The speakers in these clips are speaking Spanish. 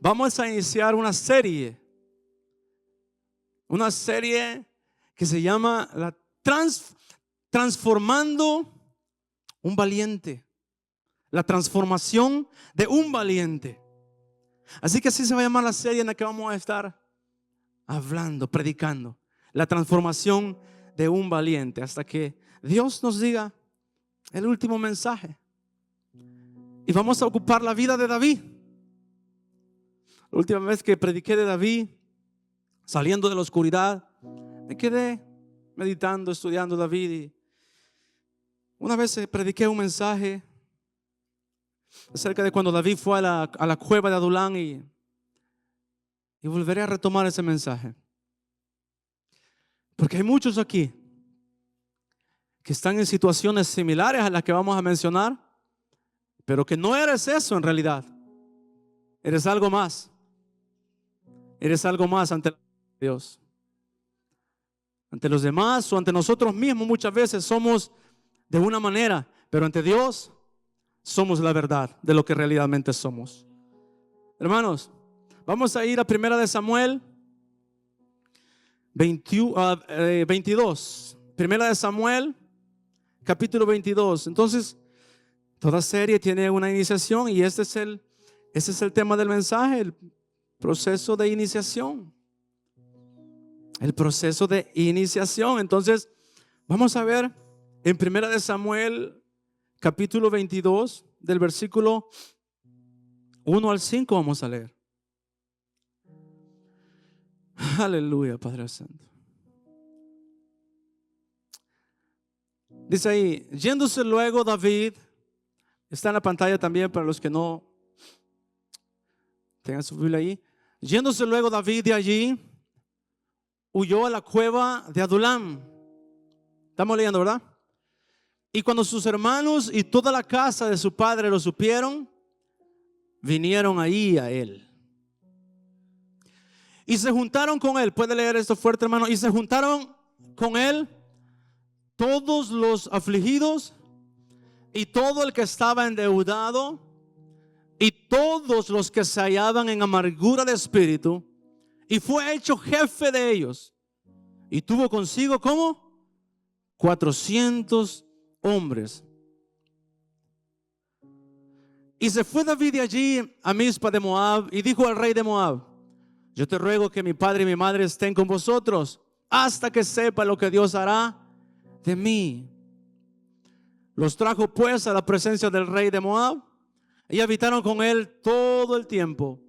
vamos a iniciar una serie que se llama Transformando un Valiente. La transformación de un valiente. Así que así se va a llamar la serie en la que vamos a estar hablando, predicando. La transformación de un valiente. Hasta que Dios nos diga el último mensaje. Y vamos a ocupar la vida de David. La última vez que prediqué de David, saliendo de la oscuridad, me quedé meditando, estudiando David. Y una vez prediqué un mensaje acerca de cuando David fue a la cueva de Adulán, y volveré a retomar ese mensaje. Porque hay muchos aquí que están en situaciones similares a las que vamos a mencionar, pero que no eres eso en realidad. Eres algo más. Eres algo más ante Dios. Ante los demás o ante nosotros mismos muchas veces somos de una manera, pero ante Dios somos la verdad de lo que realmente somos. Hermanos, vamos a ir a 1 Samuel 22. 1 Samuel capítulo 22. Entonces, toda serie tiene una iniciación, y ese es el tema del mensaje, el proceso de iniciación. El proceso de iniciación. Entonces, vamos a ver en 1 Samuel capítulo 22, del versículo 1 al 5 vamos a leer. Aleluya, Padre Santo. Dice ahí: yéndose luego David, está en la pantalla también para los que no tengan su Biblia ahí. Yéndose luego David de allí, huyó a la cueva de Adulam. Estamos leyendo, ¿verdad? Y cuando sus hermanos y toda la casa de su padre lo supieron, vinieron ahí a él. Y se juntaron con él. ¿Puede leer esto fuerte, hermano? Y se juntaron con él todos los afligidos y todo el que estaba endeudado y todos los que se hallaban en amargura de espíritu. Y fue hecho jefe de ellos. Y tuvo consigo, ¿cómo? 400 hombres. Y se fue David de allí a Mizpa de Moab, y dijo al rey de Moab: yo te ruego que mi padre y mi madre estén con vosotros hasta que sepa lo que Dios hará de mí. Los trajo pues a la presencia del rey de Moab, y habitaron con él todo el tiempo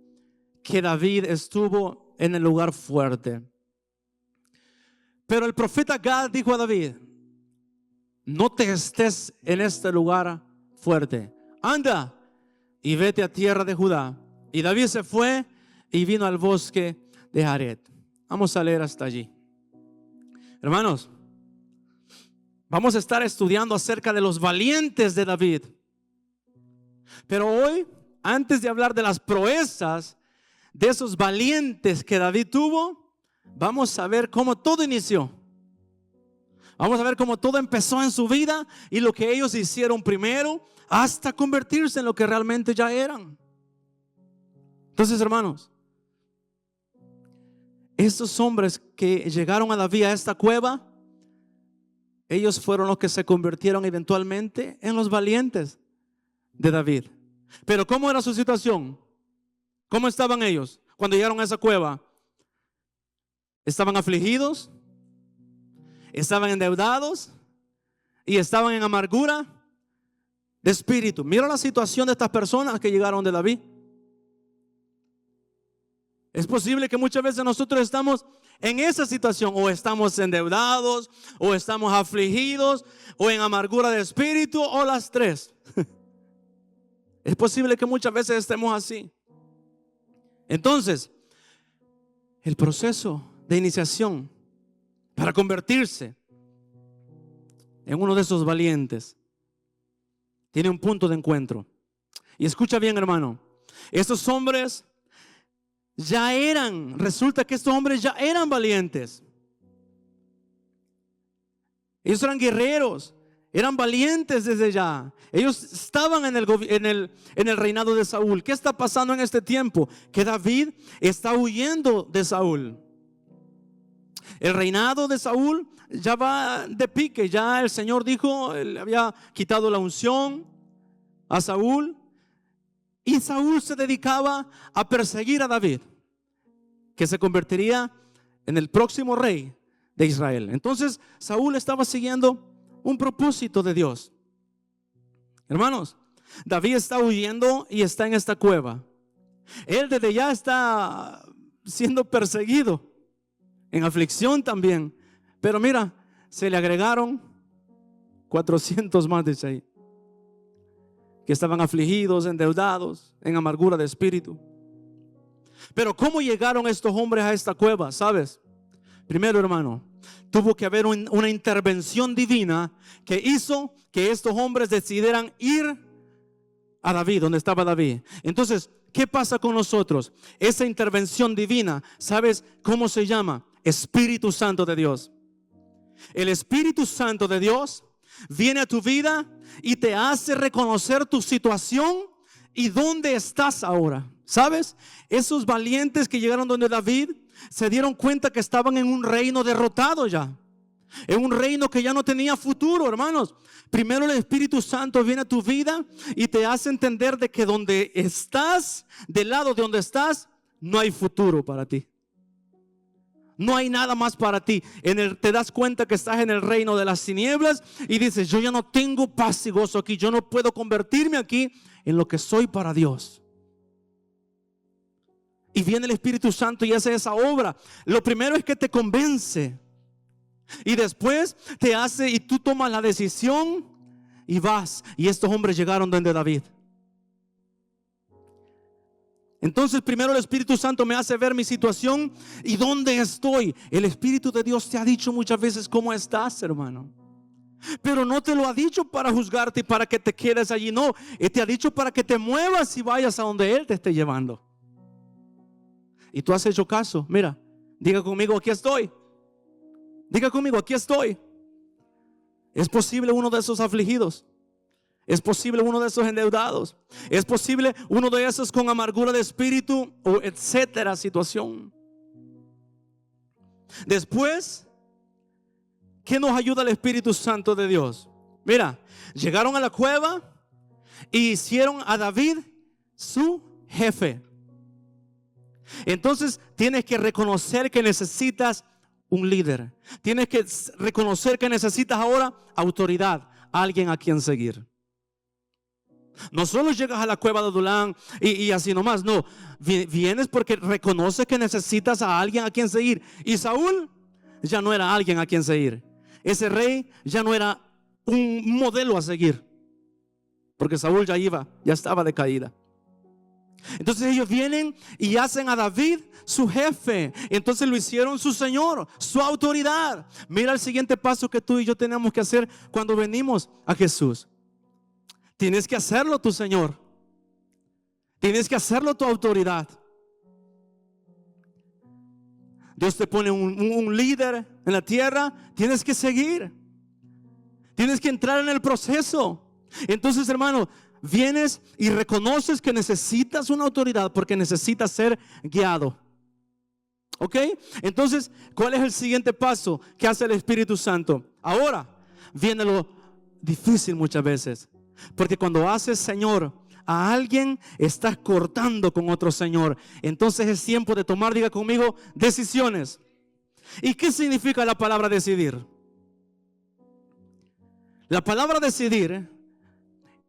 que David estuvo en el lugar fuerte. Pero el profeta Gad dijo a David: no te estés en este lugar fuerte, anda y vete a tierra de Judá. Y David se fue y vino al bosque de Jared. Vamos a leer hasta allí. Hermanos, vamos a estar estudiando acerca de los valientes de David. Pero hoy, antes de hablar de las proezas de esos valientes que David tuvo, vamos a ver cómo todo inició. Vamos a ver cómo todo empezó en su vida y lo que ellos hicieron primero hasta convertirse en lo que realmente ya eran. Entonces, hermanos, estos hombres que llegaron a David, a esta cueva, ellos fueron los que se convirtieron eventualmente en los valientes de David. Pero ¿cómo era su situación? ¿Cómo estaban ellos cuando llegaron a esa cueva? ¿Estaban afligidos? ¿Estaban endeudados? ¿Y estaban en amargura de espíritu? Mira la situación de estas personas que llegaron de David. Es posible que muchas veces nosotros estamos en esa situación, o estamos endeudados, o estamos afligidos, o en amargura de espíritu, o las tres. Es posible que muchas veces estemos así. Entonces, el proceso de iniciación para convertirse en uno de esos valientes tiene un punto de encuentro. Y escucha bien, hermano, estos hombres resulta que estos hombres ya eran valientes. Ellos eran guerreros, Eran valientes desde ya. Ellos estaban en el reinado de Saúl. ¿Qué está pasando en este tiempo? Que David está huyendo de Saúl. El reinado de Saúl ya va de pique. Ya el Señor dijo, le había quitado la unción a Saúl. Y Saúl se dedicaba a perseguir a David, que se convertiría en el próximo rey de Israel. Entonces Saúl estaba siguiendo un propósito de Dios. Hermanos, David está huyendo y está en esta cueva. Él desde ya está siendo perseguido, en aflicción también. Pero mira, se le agregaron 400 más, dice ahí, que estaban afligidos, endeudados, en amargura de espíritu. Pero ¿cómo llegaron estos hombres a esta cueva? ¿Sabes? Primero, hermano, tuvo que haber una intervención divina que hizo que estos hombres decidieran ir a David, donde estaba David. Entonces, ¿qué pasa con nosotros? Esa intervención divina, ¿sabes cómo se llama? Espíritu Santo de Dios. El Espíritu Santo de Dios viene a tu vida y te hace reconocer tu situación y dónde estás ahora. ¿Sabes? Esos valientes que llegaron donde David se dieron cuenta que estaban en un reino derrotado ya, en un reino que ya no tenía futuro, hermanos. Primero el Espíritu Santo viene a tu vida y te hace entender de que donde estás, del lado de donde estás, no hay futuro para ti. No hay nada más para ti. Te das cuenta que estás en el reino de las tinieblas y dices, yo ya no tengo paz y gozo aquí. Yo no puedo convertirme aquí en lo que soy para Dios. Y viene el Espíritu Santo y hace esa obra. Lo primero es que te convence. Y después te hace y tú tomas la decisión y vas. Y estos hombres llegaron donde David. Entonces primero el Espíritu Santo me hace ver mi situación y dónde estoy. El Espíritu de Dios te ha dicho muchas veces cómo estás, hermano. Pero no te lo ha dicho para juzgarte y para que te quedes allí. No, Él te ha dicho para que te muevas y vayas a donde Él te esté llevando. Y tú has hecho caso. Mira, diga conmigo, aquí estoy. Diga conmigo, aquí estoy. Es posible uno de esos afligidos. Es posible uno de esos endeudados. Es posible uno de esos con amargura de espíritu o etcétera situación. Después, ¿qué nos ayuda el Espíritu Santo de Dios? Mira, llegaron a la cueva y hicieron a David su jefe. Entonces tienes que reconocer que necesitas un líder. Tienes que reconocer que necesitas ahora autoridad, alguien a quien seguir. No solo llegas a la cueva de Adulán y así nomás, no. Vienes porque reconoces que necesitas a alguien a quien seguir. Y Saúl ya no era alguien a quien seguir. Ese rey ya no era un modelo a seguir, porque Saúl ya estaba de caída. Entonces ellos vienen y hacen a David su jefe. Entonces lo hicieron su señor, su autoridad. Mira el siguiente paso que tú y yo tenemos que hacer cuando venimos a Jesús. Tienes que hacerlo tu Señor. Tienes que hacerlo tu autoridad. Dios te pone un líder en la tierra. Tienes que seguir. Tienes que entrar en el proceso. Entonces, hermano, vienes y reconoces que necesitas una autoridad porque necesitas ser guiado. ¿Ok? Entonces, ¿cuál es el siguiente paso que hace el Espíritu Santo? Ahora viene lo difícil muchas veces. Porque cuando haces Señor a alguien, estás cortando con otro Señor. Entonces es tiempo de tomar, diga conmigo, decisiones. ¿Y qué significa la palabra decidir? La palabra decidir,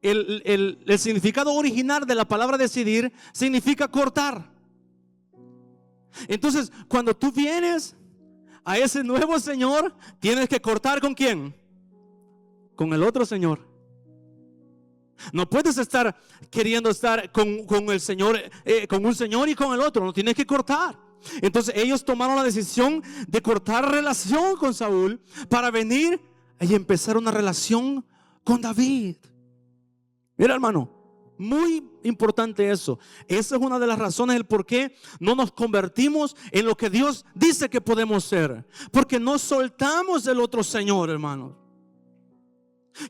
el significado original de la palabra decidir significa cortar. Entonces, cuando tú vienes a ese nuevo Señor, tienes que cortar ¿con quién? Con el otro Señor. No puedes estar queriendo estar con el Señor, con un Señor y con el otro. No, tienes que cortar. Entonces ellos tomaron la decisión de cortar relación con Saúl para venir y empezar una relación con David. Mira, hermano, muy importante eso. Esa es una de las razones del por qué no nos convertimos en lo que Dios dice que podemos ser. Porque no soltamos del otro Señor, hermano.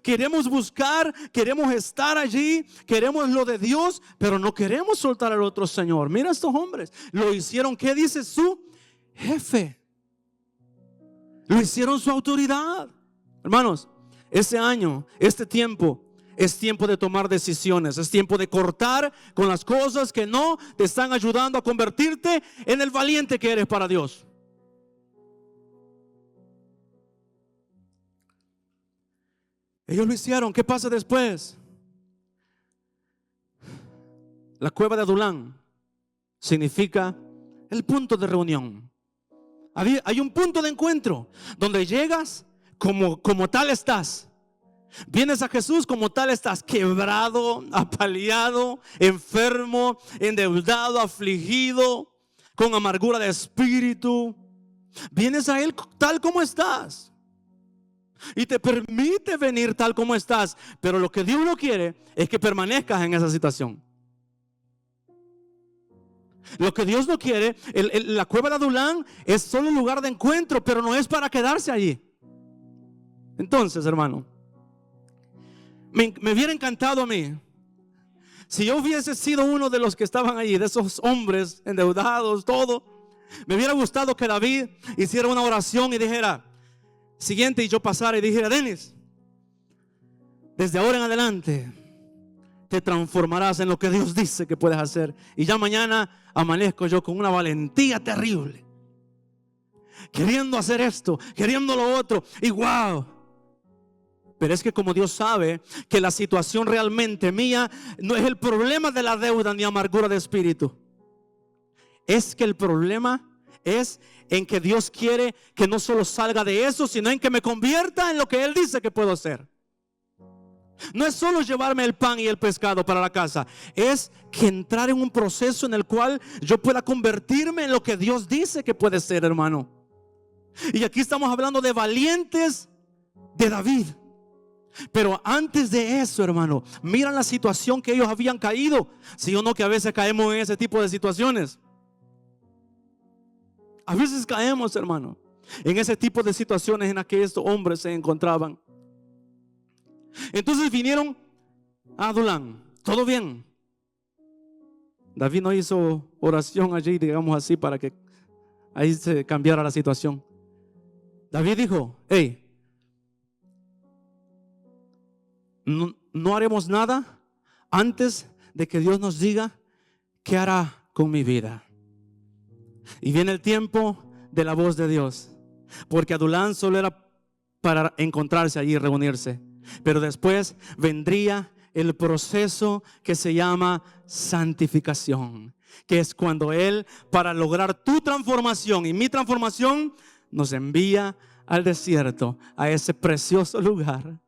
Queremos buscar, queremos estar allí, queremos lo de Dios, pero no queremos soltar al otro señor. Mira estos hombres, lo hicieron, ¿qué dice su jefe? Lo hicieron su autoridad. Hermanos, ese año, este tiempo, es tiempo de tomar decisiones. Es tiempo de cortar con las cosas que no te están ayudando a convertirte en el valiente que eres para Dios. Ellos lo hicieron. ¿Qué pasa después? La cueva de Adulán significa el punto de reunión. Hay un punto de encuentro donde llegas como tal estás. Vienes a Jesús como tal estás, quebrado, apaleado, enfermo, endeudado, afligido, con amargura de espíritu. Vienes a Él tal como estás y te permite venir tal como estás. Pero lo que Dios no quiere es que permanezcas en esa situación. Lo que Dios no quiere, la cueva de Adulán es solo un lugar de encuentro, pero no es para quedarse allí. Entonces, hermano, me hubiera encantado a mí si yo hubiese sido uno de los que estaban allí, de esos hombres endeudados, todo. Me hubiera gustado que David hiciera una oración y dijera siguiente, y yo pasara y dijera: Denis, desde ahora en adelante te transformarás en lo que Dios dice que puedes hacer. Y ya mañana amanezco yo con una valentía terrible, queriendo hacer esto, queriendo lo otro, y wow. Pero es que como Dios sabe que la situación realmente mía no es el problema de la deuda ni amargura de espíritu. Es que el problema es en que Dios quiere que no solo salga de eso, sino en que me convierta en lo que Él dice que puedo ser. No es solo llevarme el pan y el pescado para la casa, es que entrar en un proceso en el cual yo pueda convertirme en lo que Dios dice que puede ser, hermano. Y aquí estamos hablando de valientes de David. Pero antes de eso, hermano, mira la situación que ellos habían caído. Si o no, que a veces caemos en ese tipo de situaciones. A veces caemos, hermano, en ese tipo de situaciones en las que estos hombres se encontraban. Entonces vinieron a Adulán. Todo bien. David no hizo oración allí, digamos así, para que ahí se cambiara la situación. David dijo: hey, no haremos nada antes de que Dios nos diga qué hará con mi vida. Y viene el tiempo de la voz de Dios, porque Adulán solo era para encontrarse allí y reunirse. Pero después vendría el proceso que se llama santificación, que es cuando Él, para lograr tu transformación y mi transformación, nos envía al desierto, a ese precioso lugar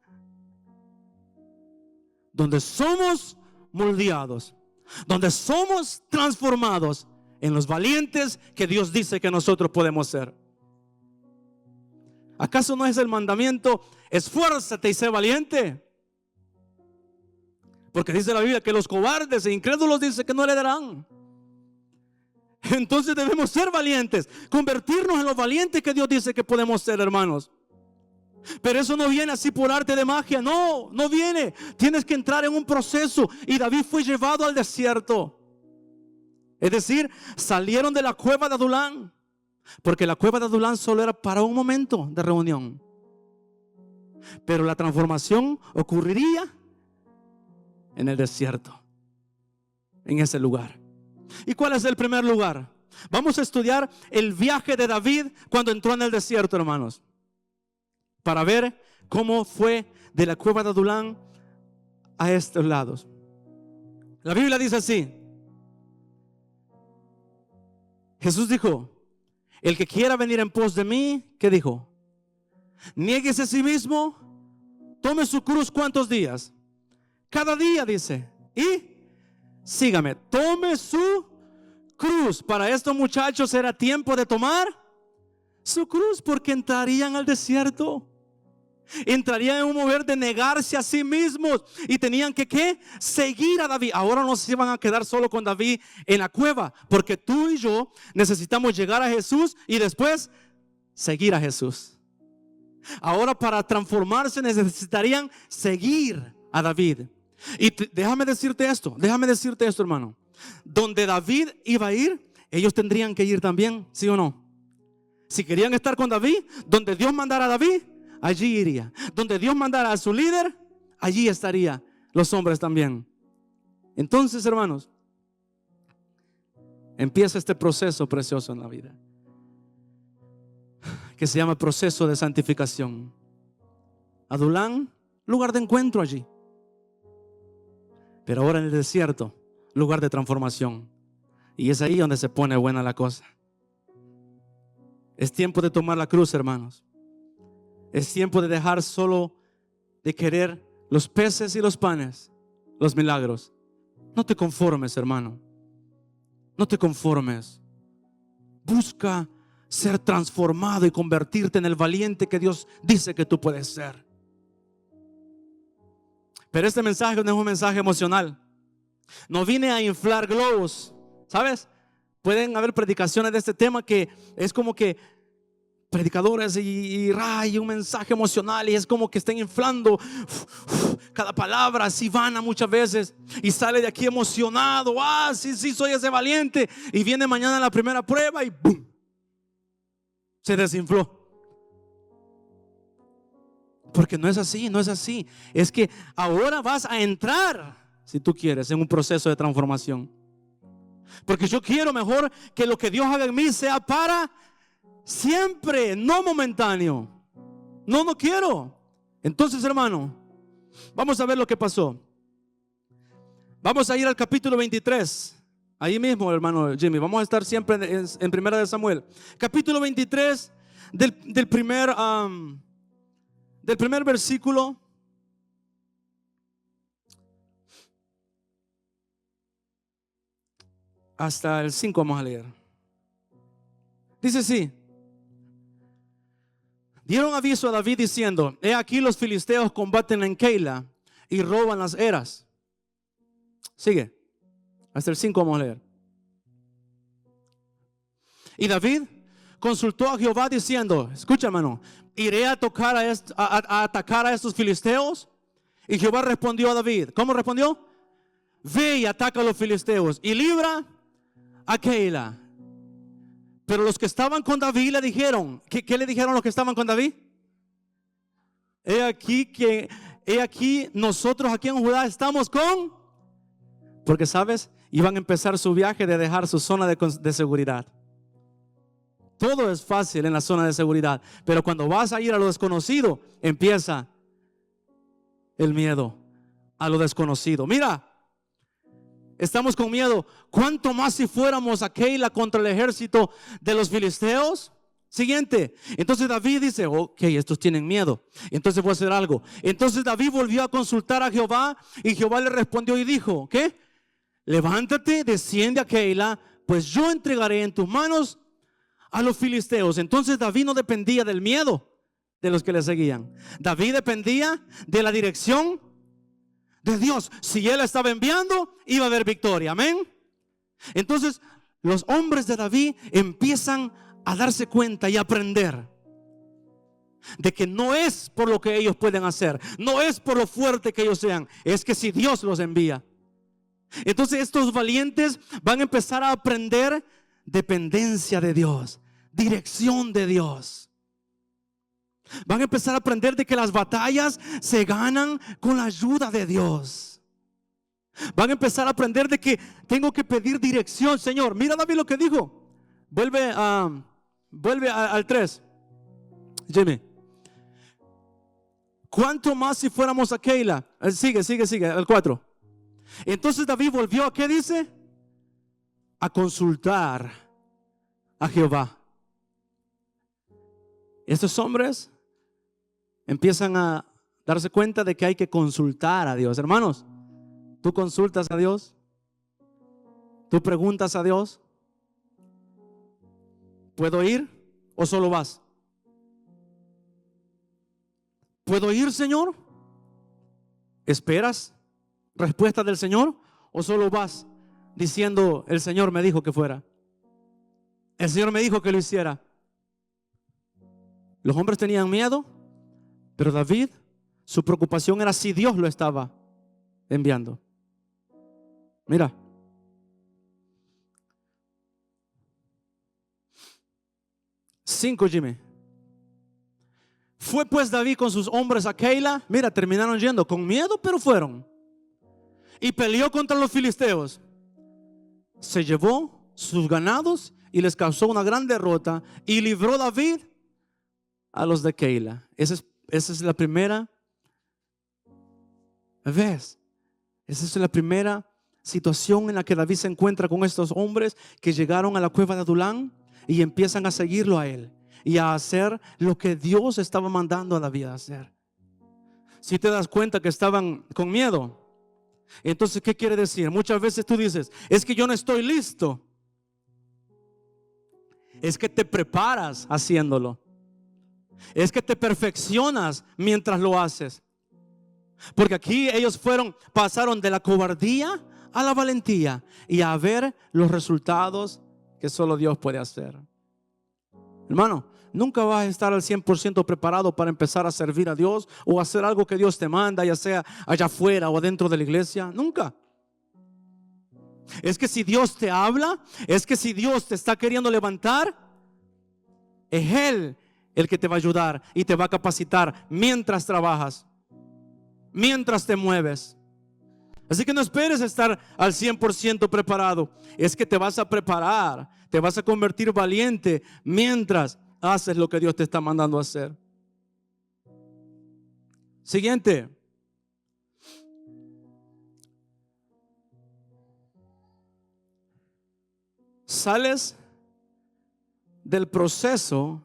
donde somos moldeados, donde somos transformados en los valientes que Dios dice que nosotros podemos ser. ¿Acaso no es el mandamiento: esfuérzate y sé valiente? Porque dice la Biblia que los cobardes e incrédulos dice que no heredarán. Entonces debemos ser valientes, convertirnos en los valientes que Dios dice que podemos ser, hermanos. Pero eso no viene así por arte de magia. No, no viene. Tienes que entrar en un proceso. Y David fue llevado al desierto. Es decir, salieron de la cueva de Adulán, porque la cueva de Adulán solo era para un momento de reunión. Pero la transformación ocurriría en el desierto, en ese lugar. ¿Y cuál es el primer lugar? Vamos a estudiar el viaje de David cuando entró en el desierto, hermanos, para ver cómo fue de la cueva de Adulán a estos lados. La Biblia dice así: Jesús dijo: el que quiera venir en pos de mí, ¿qué dijo? Niéguese a sí mismo, tome su cruz. ¿Cuántos días? Cada día, dice, y sígame. Tome su cruz. Para estos muchachos era tiempo de tomar su cruz, porque entrarían al desierto. Entrarían en un mover de negarse a sí mismos y tenían que ¿qué? Seguir a David. Ahora no se iban a quedar solo con David en la cueva, porque tú y yo necesitamos llegar a Jesús y después seguir a Jesús. Ahora para transformarse necesitarían seguir a David. Y déjame decirte esto, hermano. Donde David iba a ir, ellos tendrían que ir también, ¿sí o no? Si querían estar con David, donde Dios mandara a David, allí iría. Donde Dios mandara a su líder, allí estaría los hombres también. Entonces, hermanos, empieza este proceso precioso en la vida, que se llama proceso de santificación. Adulán, lugar de encuentro allí. Pero ahora en el desierto, lugar de transformación. Y es ahí donde se pone buena la cosa. Es tiempo de tomar la cruz, hermanos. Es tiempo de dejar solo de querer los peces y los panes, los milagros. No te conformes, hermano. No te conformes. Busca ser transformado y convertirte en el valiente que Dios dice que tú puedes ser. Pero este mensaje no es un mensaje emocional. No vine a inflar globos, ¿sabes? Pueden haber predicaciones de este tema que es como que predicadores y un mensaje emocional, y es como que estén inflando cada palabra así vana muchas veces, y sale de aquí emocionado. Sí, soy ese valiente, y viene mañana la primera prueba y ¡boom! Se desinfló. Porque no es así, no es así. Es que ahora vas a entrar, si tú quieres, en un proceso de transformación. Porque yo quiero mejor que lo que Dios haga en mí sea para siempre, no momentáneo. No quiero. Entonces, hermano, vamos a ver lo que pasó. Vamos a ir al capítulo 23. Ahí mismo, hermano Jimmy. Vamos a estar siempre en Primera de Samuel. Capítulo 23 del primer versículo hasta el 5 vamos a leer. Dice así: dieron aviso a David diciendo: he aquí los filisteos combaten en Keila y roban las eras. Sigue, hasta el 5 vamos a leer. Y David consultó a Jehová diciendo: escucha, hermano, ¿iré a atacar a estos filisteos? Y Jehová respondió a David. ¿Cómo respondió? Ve y ataca a los filisteos y libra a Keila. Pero los que estaban con David le dijeron, ¿qué le dijeron los que estaban con David? He aquí nosotros aquí en Judá estamos con, porque sabes, iban a empezar su viaje de dejar su zona de seguridad. Todo es fácil en la zona de seguridad, pero cuando vas a ir a lo desconocido, empieza el miedo a lo desconocido. Mira, estamos con miedo. ¿Cuánto más si fuéramos a Keila contra el ejército de los filisteos? Siguiente. Entonces David dice: ok, estos tienen miedo, entonces voy a hacer algo. Entonces David volvió a consultar a Jehová, y Jehová le respondió y dijo: ¿qué? Levántate, desciende a Keila, pues yo entregaré en tus manos a los filisteos. Entonces David no dependía del miedo de los que le seguían. David dependía de la dirección de Dios. Si él estaba enviando, iba a haber victoria. Amén. Entonces los hombres de David empiezan a darse cuenta y aprender de que no es por lo que ellos pueden hacer, no es por lo fuerte que ellos sean, es que si Dios los envía. Entonces estos valientes van a empezar a aprender dependencia de Dios, dirección de Dios. Van a empezar a aprender de que las batallas se ganan con la ayuda de Dios. Van a empezar a aprender de que tengo que pedir dirección. Señor, mira David lo que dijo. Vuelve al 3, Jimmy. ¿Cuánto más si fuéramos a Keila? Sigue, al 4. Entonces David volvió a, ¿qué dice? A consultar a Jehová. Estos hombres empiezan a darse cuenta de que hay que consultar a Dios. Hermanos, ¿tú consultas a Dios? ¿Tú preguntas a Dios? ¿Puedo ir o solo vas? ¿Puedo ir, Señor? ¿Esperas respuesta del Señor o solo vas diciendo: el Señor me dijo que fuera, el Señor me dijo que lo hiciera? Los hombres tenían miedo, Pero David, su preocupación era si Dios lo estaba enviando. Mira. Cinco, Jimmy. Fue pues David con sus hombres a Keila. Mira, terminaron yendo con miedo, pero fueron. Y peleó contra los filisteos. Se llevó sus ganados y les causó una gran derrota. Y libró David a los de Keila. Esa es la primera vez. Esa es la primera situación en la que David se encuentra con estos hombres que llegaron a la cueva de Adulán y empiezan a seguirlo a él y a hacer lo que Dios estaba mandando a David a hacer. Si te das cuenta que estaban con miedo, entonces ¿qué quiere decir? Muchas veces tú dices, es que yo no estoy listo. Es que te preparas haciéndolo. Es que te perfeccionas mientras lo haces. Porque aquí ellos pasaron de la cobardía a la valentía y a ver los resultados que solo Dios puede hacer. Hermano, nunca vas a estar al 100% preparado para empezar a servir a Dios o hacer algo que Dios te manda, ya sea allá afuera o adentro de la iglesia. Nunca. Es que si Dios te habla, es que si Dios te está queriendo levantar, es Él el que te va a ayudar y te va a capacitar mientras trabajas, mientras te mueves. Así que no esperes estar al 100% preparado. Es que te vas a preparar, te vas a convertir valiente mientras haces lo que Dios te está mandando a hacer. Siguiente. Sales al proceso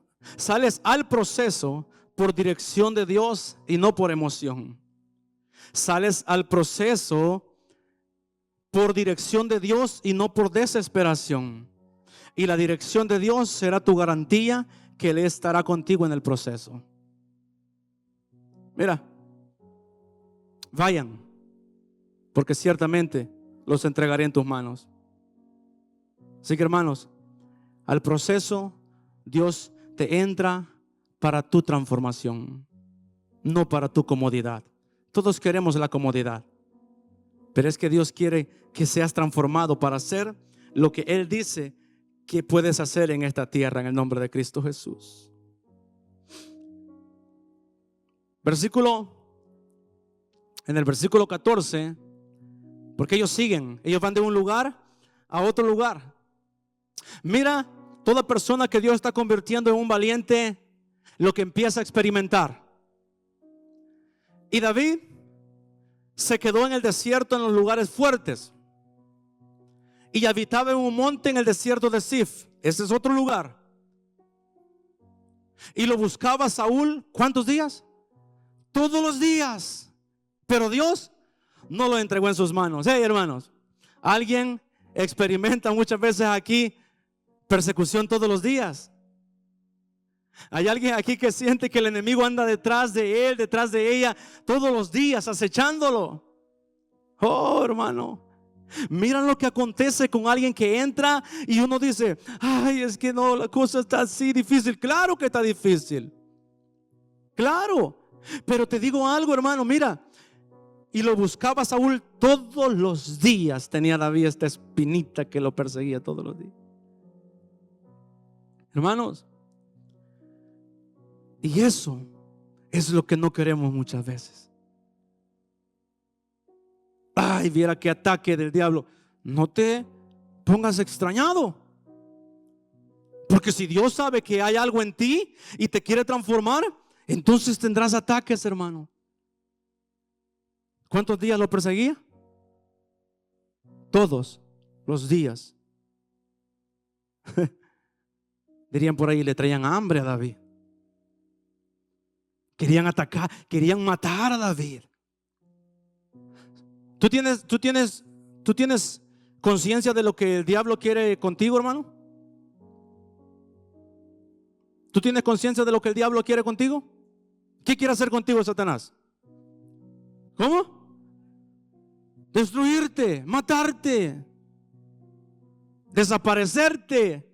por dirección de Dios y no por emoción. Sales al proceso por dirección de Dios y no por desesperación. Y la dirección de Dios será tu garantía que Él estará contigo en el proceso. Mira, vayan, porque ciertamente los entregaré en tus manos. Así que hermanos, al proceso Dios te entra para tu transformación, no para tu comodidad. Todos queremos la comodidad, pero es que Dios quiere que seas transformado para hacer lo que Él dice que puedes hacer en esta tierra en el nombre de Cristo Jesús. En el versículo 14, porque ellos van de un lugar a otro lugar. Mira, toda persona que Dios está convirtiendo en un valiente, lo que empieza a experimentar. Y David se quedó en el desierto, en los lugares fuertes, y habitaba en un monte en el desierto de Sif. Ese es otro lugar. Y lo buscaba Saúl, ¿cuántos días? Todos los días. Pero Dios no lo entregó en sus manos. Hey, hermanos, alguien experimenta muchas veces aquí persecución todos los días. Hay alguien aquí que siente que el enemigo anda detrás de él, detrás de ella, todos los días acechándolo. Oh, hermano, mira lo que acontece con alguien que entra y uno dice, ay, es que no, la cosa está así difícil. Claro que está difícil, claro, pero te digo algo, hermano, mira. Y lo buscaba Saúl todos los días. Tenía David esta espinita que lo perseguía todos los días. Hermanos, y eso es lo que no queremos muchas veces. Ay, viera qué ataque del diablo. No te pongas extrañado, porque si Dios sabe que hay algo en ti y te quiere transformar, entonces tendrás ataques, hermano. ¿Cuántos días lo perseguía? Todos los días. Dirían por ahí, le traían hambre a David. Querían atacar, querían matar a David. ¿Tú tienes conciencia de lo que el diablo quiere contigo, hermano? ¿Tú tienes conciencia de lo que el diablo quiere contigo? ¿Qué quiere hacer contigo Satanás? ¿Cómo? Destruirte, matarte, desaparecerte,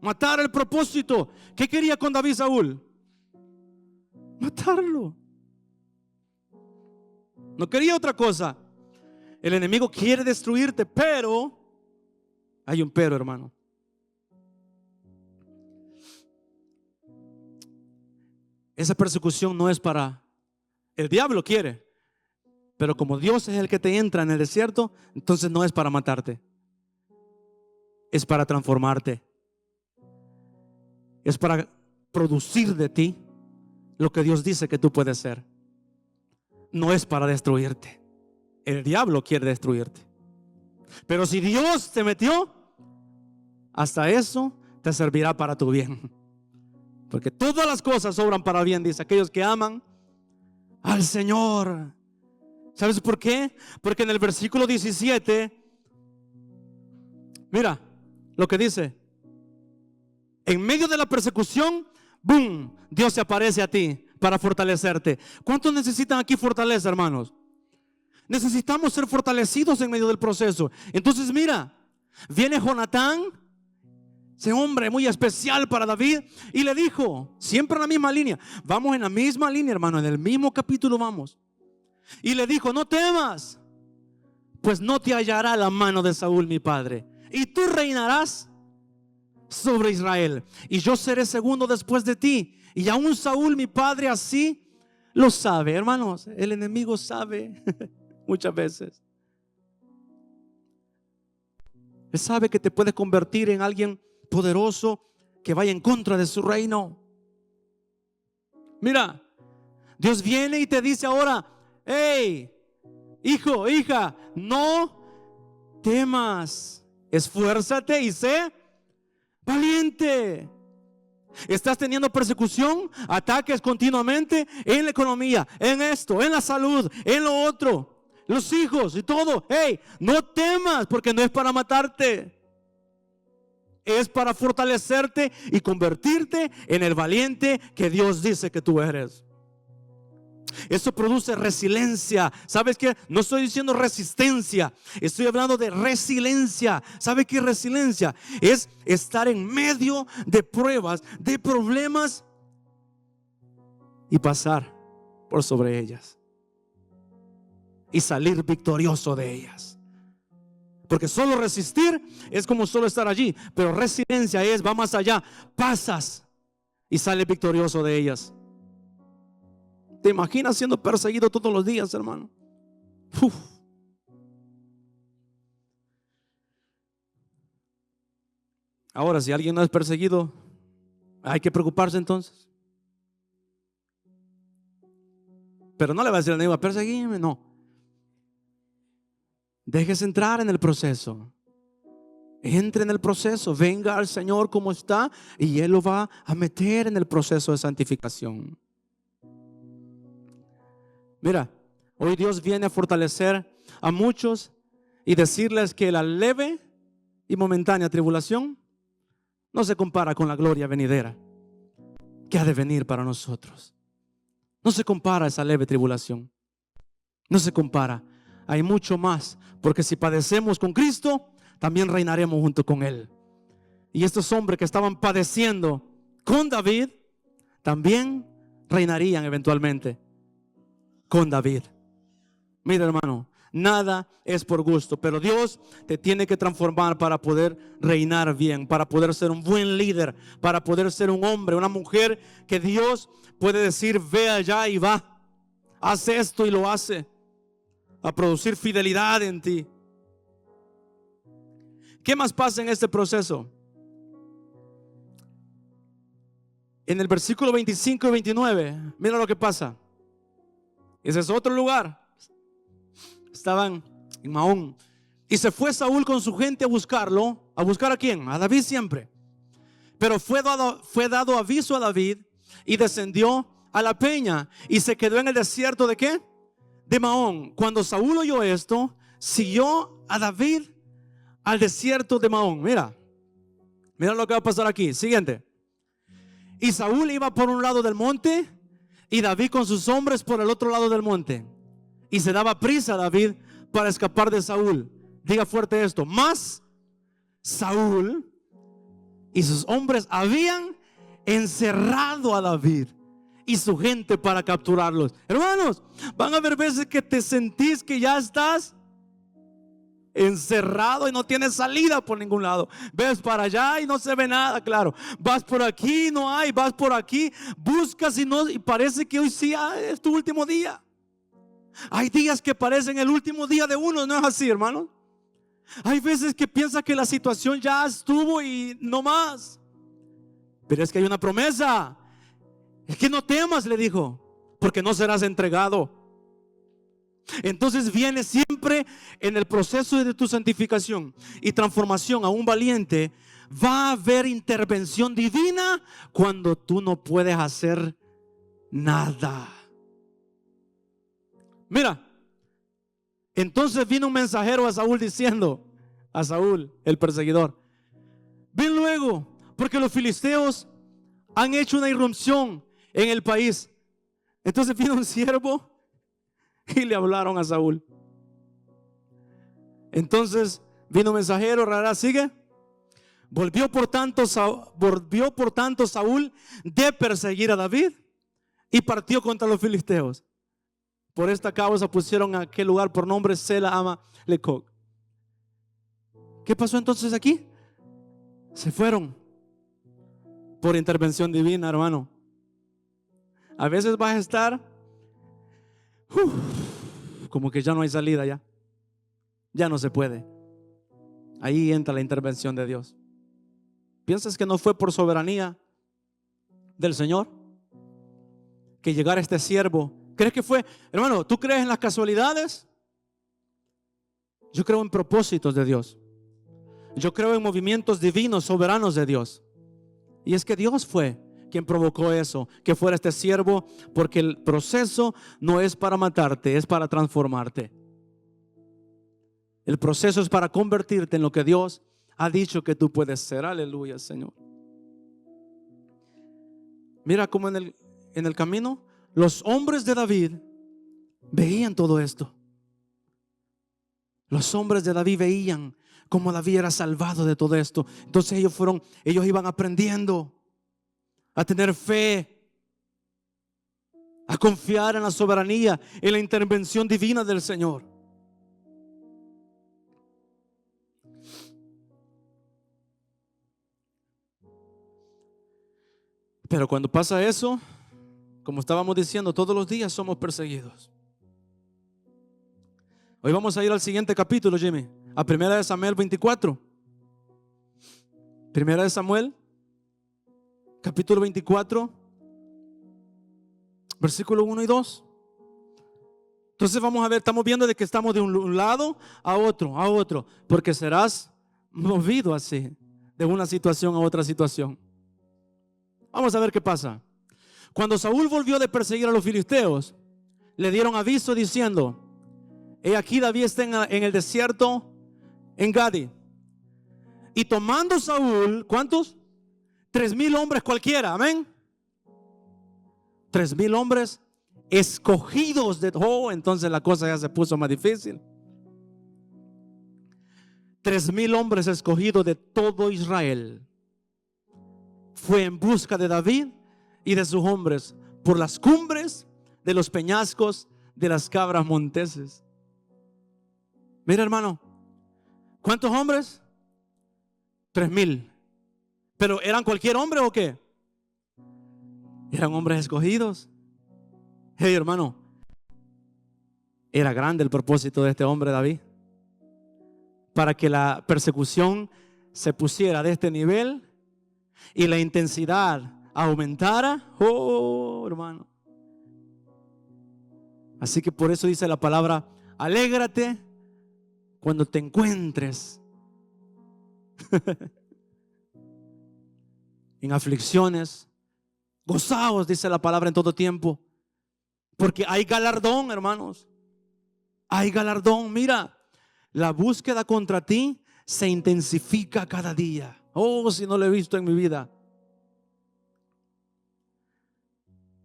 matar el propósito. ¿Qué quería con David Saúl? matarlo. No quería otra cosa. El enemigo quiere destruirte, pero hay un pero, hermano. Esa persecución no es para... El diablo quiere, pero como Dios es el que te entra en el desierto, entonces no es para matarte. Es para transformarte. Es para producir de ti lo que Dios dice que tú puedes ser. No es para destruirte. El diablo quiere destruirte. Pero si Dios te metió, hasta eso te servirá para tu bien. Porque todas las cosas obran para bien, dice aquellos que aman al Señor. ¿Sabes por qué? Porque en el versículo 17, mira lo que dice. En medio de la persecución, ¡boom!, Dios se aparece a ti para fortalecerte. ¿Cuántos necesitan aquí fortaleza, hermanos? Necesitamos ser fortalecidos en medio del proceso. Entonces mira, viene Jonatán, ese hombre muy especial para David, y le dijo, siempre en la misma línea, vamos en la misma línea, hermano, en el mismo capítulo vamos. Y le dijo, no temas, pues no te hallará la mano de Saúl mi padre, y tú reinarás sobre Israel, y yo seré segundo después de ti, y aún Saúl mi padre así lo sabe. Hermanos, el enemigo sabe muchas veces. Él sabe que te puedes convertir en alguien poderoso que vaya en contra de su reino. Mira, Dios viene y te dice ahora, hey, hijo, hija, no temas, esfuérzate y sé valiente. Estás teniendo persecución, ataques continuamente en la economía, en esto, en la salud, en lo otro, los hijos y todo. Hey, no temas, porque no es para matarte, es para fortalecerte y convertirte en el valiente que Dios dice que tú eres. Eso produce resiliencia. ¿Sabes qué? No estoy diciendo resistencia, estoy hablando de resiliencia. ¿Sabe qué es resiliencia? Es estar en medio de pruebas, de problemas, y pasar por sobre ellas y salir victorioso de ellas. Porque solo resistir es como solo estar allí, pero resiliencia es, va más allá, pasas y sales victorioso de ellas. ¿Te imaginas siendo perseguido todos los días, hermano? Uf. Ahora, si alguien no es perseguido, hay que preocuparse entonces. Pero no le va a decir al enemigo, perseguime, no. Déjese entrar en el proceso. Entre en el proceso, venga al Señor como está, y Él lo va a meter en el proceso de santificación. Mira, hoy Dios viene a fortalecer a muchos y decirles que la leve y momentánea tribulación no se compara con la gloria venidera que ha de venir para nosotros. No se compara esa leve tribulación. No se compara. Hay mucho más, porque si padecemos con Cristo, también reinaremos junto con Él. Y estos hombres que estaban padeciendo con David, también reinarían eventualmente con David. Mira, hermano, nada es por gusto, pero Dios te tiene que transformar para poder reinar bien, para poder ser un buen líder, para poder ser un hombre, una mujer que Dios puede decir, ve allá y va, hace esto y lo hace, a producir fidelidad en ti. ¿Qué más pasa en este proceso? En el versículo 25 y 29, mira lo que pasa. Ese es otro lugar. Estaban en Maón. Y se fue Saúl con su gente a buscarlo. ¿A buscar a quién? A David siempre. Pero fue dado aviso a David y descendió a la peña y se quedó en el desierto ¿de qué? De Maón. Cuando Saúl oyó esto, siguió a David al desierto de Maón. Mira lo que va a pasar aquí. Siguiente. Y Saúl iba por un lado del monte y David con sus hombres por el otro lado del monte. Y se daba prisa a David para escapar de Saúl. Diga fuerte esto. Mas Saúl y sus hombres habían encerrado a David y su gente para capturarlos. Hermanos, van a haber veces que te sentís que ya estás encerrado y no tienes salida por ningún lado. Ves para allá y no se ve nada, claro. Vas por aquí, no hay. Vas por aquí, buscas y no, y parece que hoy sí es tu último día. Hay días que parecen el último día de uno, ¿no es así, hermano? Hay veces que piensas que la situación ya estuvo y no más. Pero es que hay una promesa. Es que no temas, le dijo, porque no serás entregado. Entonces viene siempre en el proceso de tu santificación y transformación a un valiente. Va a haber intervención divina cuando tú no puedes hacer nada. Mira, entonces vino un mensajero a Saúl diciendo, a Saúl, el perseguidor: ven luego, porque los filisteos han hecho una irrupción en el país. Entonces vino un siervo y le hablaron a Saúl. Entonces vino un mensajero, rara, sigue. Volvió por tanto Saúl de perseguir a David y partió contra los filisteos. Por esta causa pusieron a aquel lugar por nombre Sela Ama Lecoc. ¿Qué pasó entonces aquí? Se fueron por intervención divina, hermano. A veces vas a estar como que ya no hay salida, ya no se puede. Ahí entra la intervención de Dios. ¿Piensas que no fue por soberanía del Señor que llegara este siervo? ¿Crees que fue? Hermano, ¿tú crees en las casualidades? Yo creo en propósitos de Dios. Yo creo en movimientos divinos, soberanos de Dios. Y es que Dios fue quien provocó eso, que fuera este siervo, porque el proceso no es para matarte, es para transformarte. El proceso es para convertirte en lo que Dios ha dicho que tú puedes ser. Aleluya, Señor. Mira cómo en el camino los hombres de David veían todo esto. Los hombres de David veían cómo David era salvado de todo esto. Entonces ellos iban aprendiendo a tener fe, a confiar en la soberanía, en la intervención divina del Señor. Pero cuando pasa eso, como estábamos diciendo, todos los días somos perseguidos. Hoy vamos a ir al siguiente capítulo, Jimmy, a 1 Samuel 24. 1 Samuel capítulo 24, versículo 1 y 2. Entonces vamos a ver, estamos viendo de que estamos de un lado a otro, porque serás movido así, de una situación a otra situación. Vamos a ver qué pasa. Cuando Saúl volvió de perseguir a los filisteos, le dieron aviso diciendo: he aquí David está en el desierto en Gadi. Y tomando Saúl, ¿cuántos? 3,000 hombres cualquiera, amén. 3,000 hombres escogidos entonces la cosa ya se puso más difícil. 3,000 hombres escogidos de todo Israel. Fue en busca de David y de sus hombres por las cumbres de los peñascos de las cabras monteses. Mira, hermano, ¿cuántos hombres? 3,000. ¿Pero eran cualquier hombre o qué? Eran hombres escogidos. Hey, hermano, era grande el propósito de este hombre David, para que la persecución se pusiera de este nivel y la intensidad aumentara. Oh, hermano. Así que por eso dice la palabra: alégrate cuando te encuentres en aflicciones. Gozaos, dice la palabra, en todo tiempo, porque hay galardón, hermanos. Hay galardón. Mira, la búsqueda contra ti se intensifica cada día. Oh, si no lo he visto en mi vida.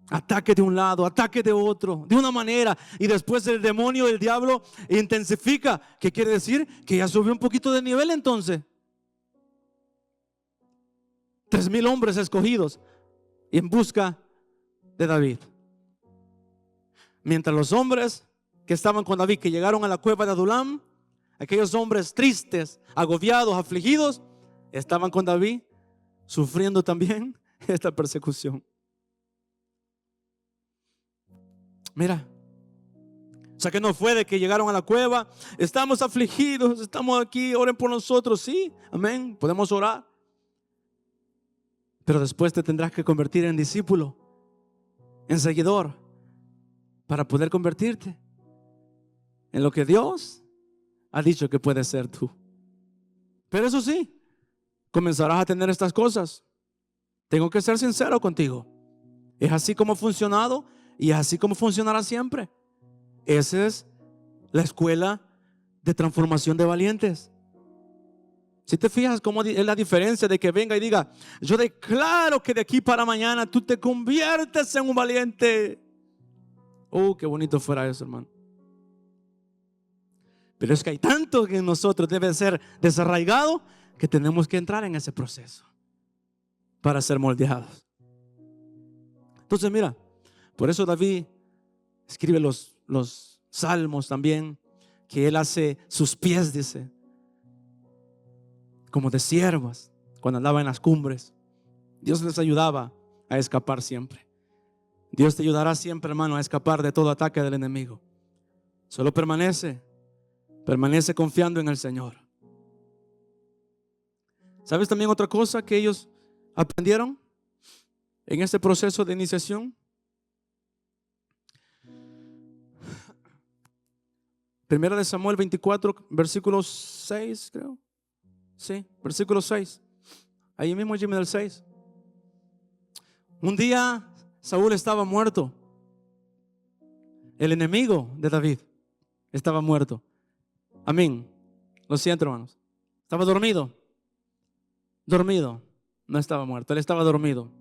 Ataque de un lado, ataque de otro, de una manera, y después el demonio, el diablo intensifica. ¿Qué quiere decir? Que ya subió un poquito de nivel entonces. 3,000 hombres escogidos en busca de David. Mientras los hombres que estaban con David, que llegaron a la cueva de Adulam, aquellos hombres tristes, agobiados, afligidos, estaban con David sufriendo también esta persecución. Mira, o sea que no fue de que llegaron a la cueva, estamos afligidos, estamos aquí, oren por nosotros. Sí, amén, podemos orar. Pero después te tendrás que convertir en discípulo, en seguidor, para poder convertirte en lo que Dios ha dicho que puedes ser tú. Pero eso sí, comenzarás a tener estas cosas. Tengo que ser sincero contigo. Es así como ha funcionado y es así como funcionará siempre. Esa es la escuela de transformación de valientes. Si te fijas cómo es la diferencia de que venga y diga: yo declaro que de aquí para mañana tú te conviertes en un valiente. Qué bonito fuera eso, hermano. Pero es que hay tanto que en nosotros debe ser desarraigado que tenemos que entrar en ese proceso para ser moldeados. Entonces mira, por eso David escribe los salmos también, que él hace sus pies, dice, como de siervas cuando andaba en las cumbres. Dios les ayudaba a escapar siempre. Dios te ayudará siempre, hermano, a escapar de todo ataque del enemigo. Solo permanece confiando en el Señor. ¿Sabes también otra cosa que ellos aprendieron en este proceso de iniciación? Primera de Samuel 24, versículo 6, creo. Sí, versículo 6. Ahí mismo, Jimmy, del 6. Un día Saúl estaba muerto. El enemigo de David estaba muerto. Amén. Lo siento, hermanos. Estaba dormido. No estaba muerto, él estaba dormido.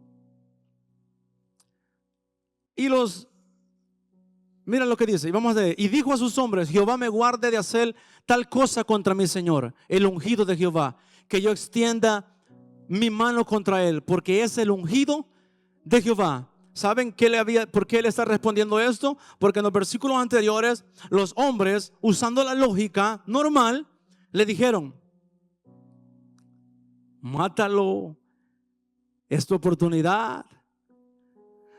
Mira lo que dice, y vamos a leer. Y dijo a sus hombres: Jehová me guarde de hacer tal cosa contra mi Señor, el ungido de Jehová, que yo extienda mi mano contra él, porque es el ungido de Jehová. ¿Saben por qué le está respondiendo esto? Porque en los versículos anteriores, los hombres, usando la lógica normal, le dijeron: mátalo, es tu oportunidad.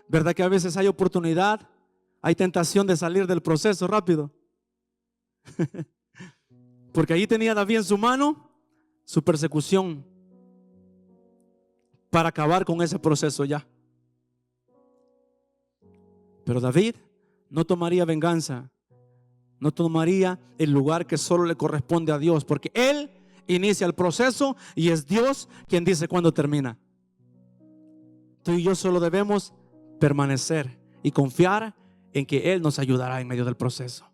¿Verdad que a veces hay oportunidad? Hay tentación de salir del proceso rápido. Porque ahí tenía David en su mano su persecución para acabar con ese proceso ya. Pero David no tomaría venganza, no tomaría el lugar que solo le corresponde a Dios, porque él inicia el proceso y es Dios quien dice cuándo termina. Tú y yo solo debemos permanecer y confiar en que Él nos ayudará en medio del proceso.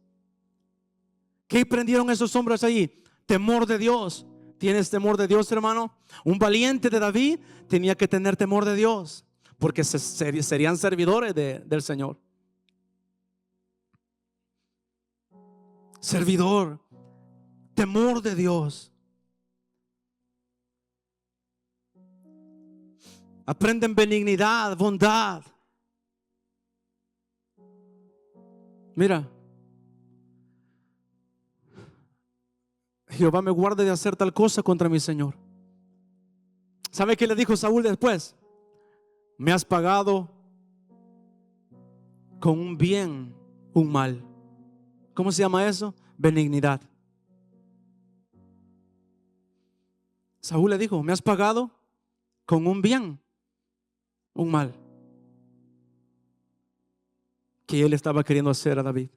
¿Qué aprendieron esos hombres allí? Temor de Dios. ¿Tienes temor de Dios, hermano? Un valiente de David tenía que tener temor de Dios, porque serían servidores del Señor. Servidor, temor de Dios. Aprenden benignidad, bondad. Mira, Jehová me guarde de hacer tal cosa contra mi Señor. ¿Sabe qué le dijo Saúl después? Me has pagado con un bien, un mal. ¿Cómo se llama eso? Benignidad. Saúl le dijo: me has pagado con un bien, un mal, que él estaba queriendo hacer a David.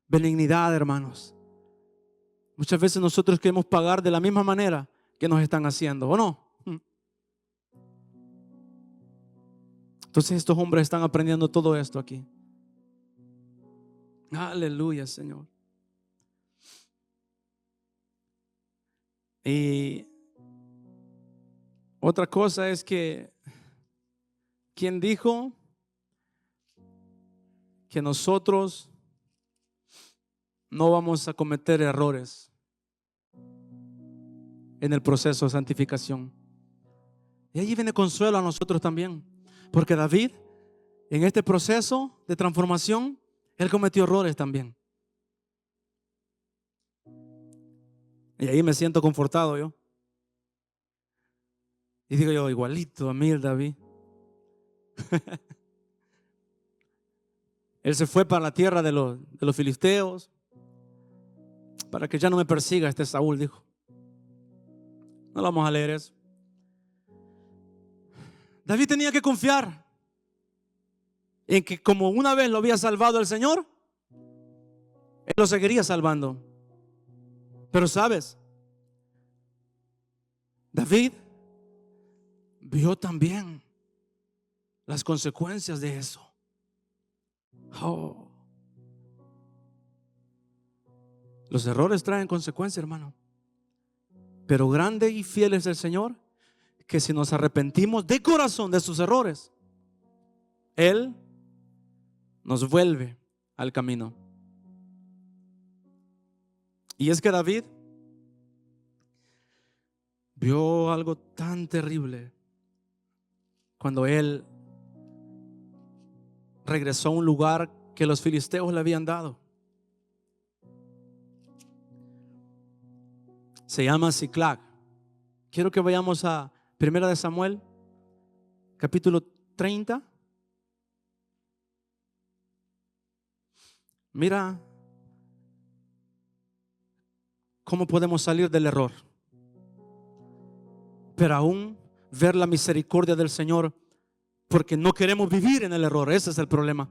Benignidad, hermanos. Muchas veces nosotros queremos pagar de la misma manera que nos están haciendo, ¿o no? Entonces estos hombres están aprendiendo todo esto aquí. Aleluya, Señor. Y otra cosa es que ¿quién dijo que nosotros no vamos a cometer errores en el proceso de santificación? Y allí viene consuelo a nosotros también, porque David en este proceso de transformación, él cometió errores también. Y ahí me siento confortado yo. Y digo yo, igualito a mí el David. Él se fue para la tierra de los filisteos, para que ya no me persiga este Saúl, dijo. No lo vamos a leer eso. David tenía que confiar en que como una vez lo había salvado el Señor, Él lo seguiría salvando. Pero sabes, David vio también las consecuencias de eso. Oh. Los errores traen consecuencias, hermano. Pero grande y fiel es el Señor, que si nos arrepentimos de corazón de sus errores, Él nos vuelve al camino. Y es que David vio algo tan terrible cuando él regresó a un lugar que los filisteos le habían dado. Se llama Siclag. Quiero que vayamos a 1 de Samuel, capítulo 30. Mira cómo podemos salir del error, pero aún ver la misericordia del Señor, porque no queremos vivir en el error. Ese es el problema,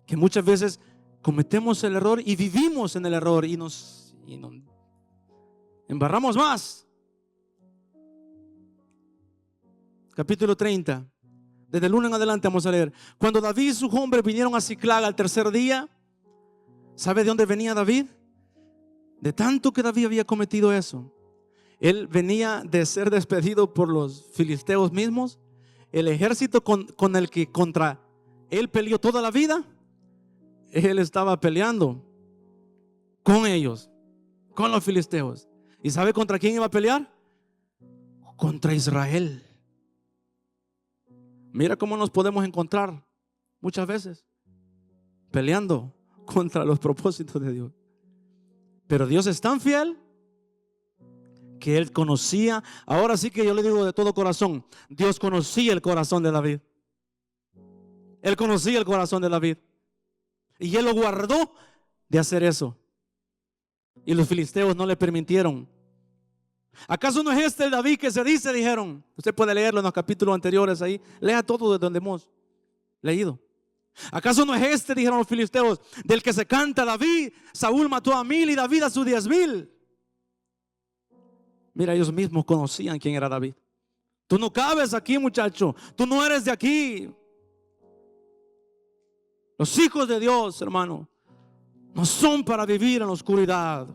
que muchas veces cometemos el error y vivimos en el error y nos embarramos más. Capítulo 30, desde el 1 en adelante vamos a leer. Cuando David y sus hombres vinieron a Siclag al tercer día, ¿sabe de dónde venía David? De tanto que David había cometido eso. Él venía de ser despedido por los filisteos mismos. El ejército con el que contra él peleó toda la vida, él estaba peleando con ellos, con los filisteos. ¿Y sabe contra quién iba a pelear? Contra Israel. Mira cómo nos podemos encontrar muchas veces peleando contra los propósitos de Dios. Pero Dios es tan fiel que Él conocía. Ahora sí que yo le digo de todo corazón, Dios conocía el corazón de David. Él conocía el corazón de David, y Él lo guardó de hacer eso. Y los filisteos no le permitieron. ¿Acaso no es este el David que se dice? Dijeron. Usted puede leerlo en los capítulos anteriores ahí. Lea todo de donde hemos leído. ¿Acaso no es este, dijeron los filisteos, del que se canta David? Saúl mató a 1000 y David a sus 10,000. Mira, ellos mismos conocían quién era David. Tú no cabes aquí, muchacho. Tú no eres de aquí. Los hijos de Dios, hermano, no son para vivir en la oscuridad.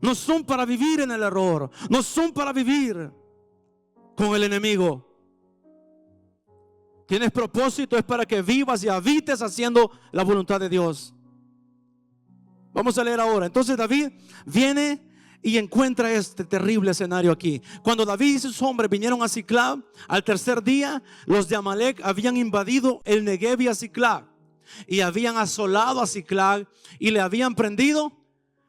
No son para vivir en el error. No son para vivir con el enemigo. Tienes propósito, es para que vivas y habites haciendo la voluntad de Dios. Vamos a leer ahora. Entonces David viene y encuentra este terrible escenario aquí. Cuando David y sus hombres vinieron a Siclag al tercer día, los de Amalec habían invadido el Negev y a Siclag, y habían asolado a Siclag y le habían prendido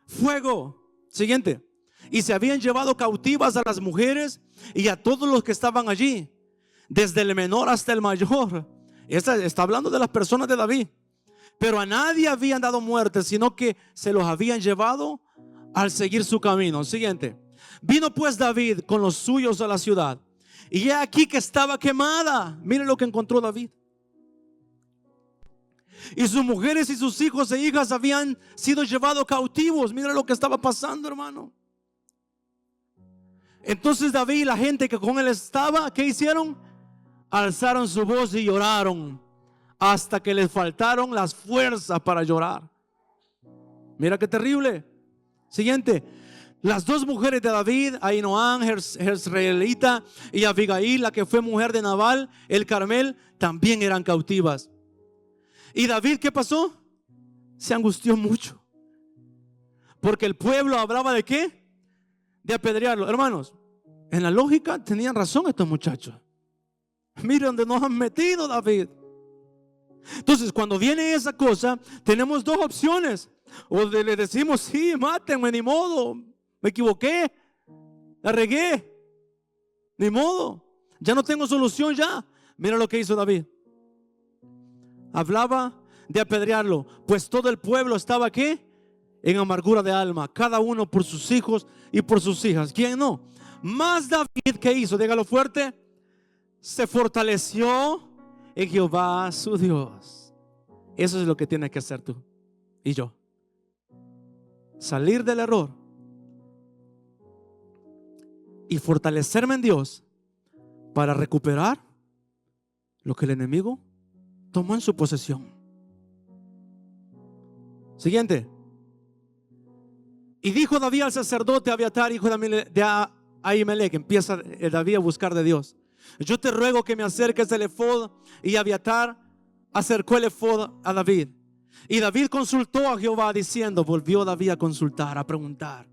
fuego. Siguiente. Y se habían llevado cautivas a las mujeres y a todos los que estaban allí, desde el menor hasta el mayor. Está hablando de las personas de David. Pero a nadie habían dado muerte, sino que se los habían llevado al seguir su camino. Siguiente. Vino pues David con los suyos a la ciudad, y he aquí que estaba quemada. Miren lo que encontró David. Y sus mujeres y sus hijos e hijas habían sido llevados cautivos. Miren lo que estaba pasando, hermano. Entonces David y la gente que con él estaba, ¿qué hicieron? Alzaron su voz y lloraron hasta que les faltaron las fuerzas para llorar. Mira qué terrible. Siguiente. Las dos mujeres de David, Ahinoam, Jezreelita, y Abigail, la que fue mujer de Nabal, el Carmel, también eran cautivas. ¿Y David qué pasó? Se angustió mucho, porque el pueblo hablaba de ¿qué? De apedrearlo. Hermanos, en la lógica tenían razón estos muchachos. Mira donde nos han metido, David. Entonces, cuando viene esa cosa, tenemos dos opciones. O le decimos, sí, mátenme, ni modo, me equivoqué, la regué, ni modo, ya no tengo solución ya. Mira lo que hizo David. Hablaba de apedrearlo, pues todo el pueblo estaba ¿qué? En amargura de alma, cada uno por sus hijos y por sus hijas. ¿Quién no? Más David, ¿qué hizo? Dígalo fuerte. Se fortaleció en Jehová su Dios. Eso es lo que tienes que hacer tú y yo. Salir del error y fortalecerme en Dios para recuperar lo que el enemigo tomó en su posesión. Siguiente. Y dijo David al sacerdote Abiatar, hijo de Ahimelech, empieza David a buscar de Dios: yo te ruego que me acerques el efod. Y Abiatar acercó el efod a David. Y David consultó a Jehová diciendo, volvió David a consultar, a preguntar: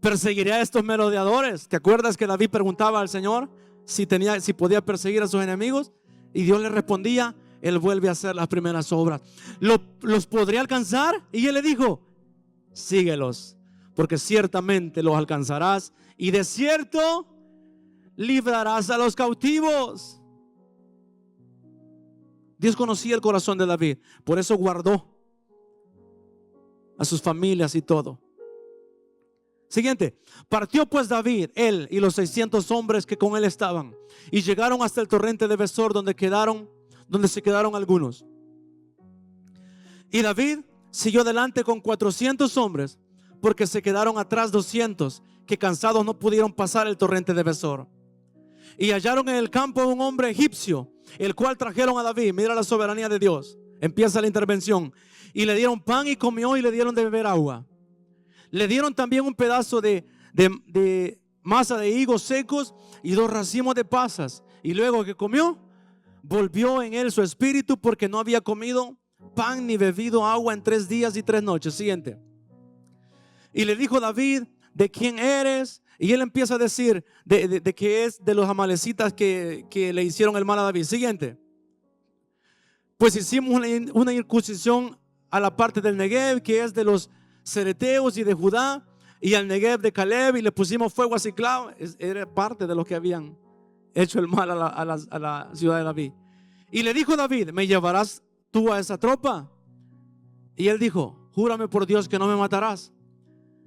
¿perseguiré a estos merodeadores? ¿Te acuerdas que David preguntaba al Señor si podía perseguir a sus enemigos? Y Dios le respondía: Él vuelve a hacer las primeras obras. ¿Los podría alcanzar? Y Él le dijo: síguelos, porque ciertamente los alcanzarás, y de cierto librarás a los cautivos. Dios conocía el corazón de David, por eso guardó a sus familias y todo. Siguiente. Partió pues David, él y los 600 hombres que con él estaban, y llegaron hasta el torrente de Besor, donde se quedaron algunos. Y David siguió adelante con 400 hombres, porque se quedaron atrás 200, que cansados no pudieron pasar el torrente de Besor. Y hallaron en el campo un hombre egipcio, el cual trajeron a David. Mira la soberanía de Dios. Empieza la intervención. Y le dieron pan y comió, y le dieron de beber agua. Le dieron también un pedazo de masa de higos secos y 2 racimos de pasas. Y luego que comió, volvió en él su espíritu, porque no había comido pan ni bebido agua en 3 días y 3 noches. Siguiente. Y le dijo David: ¿de quién eres? Y él empieza a decir de que es de los amalecitas que le hicieron el mal a David. Siguiente. Pues hicimos una incursión a la parte del Negev, que es de los cereteos y de Judá, y al Negev de Caleb, y le pusimos fuego a Siclao. Era parte de los que habían hecho el mal a la ciudad de David. Y le dijo David: ¿me llevarás tú a esa tropa? Y él dijo: júrame por Dios que no me matarás,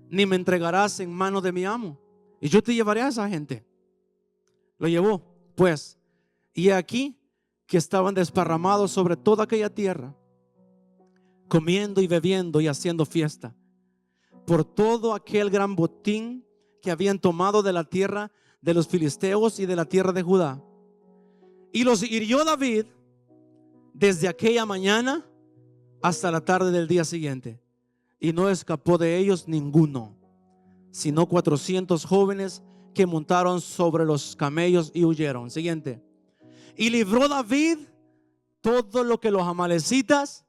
ni me entregarás en manos de mi amo, y yo te llevaré a esa gente. Lo llevó pues, y aquí que estaban desparramados sobre toda aquella tierra, comiendo y bebiendo y haciendo fiesta, por todo aquel gran botín que habían tomado de la tierra de los filisteos y de la tierra de Judá. Y los hirió David desde aquella mañana hasta la tarde del día siguiente, y no escapó de ellos ninguno, sino 400 jóvenes que montaron sobre los camellos y huyeron. Siguiente. Y libró David todo lo que los amalecitas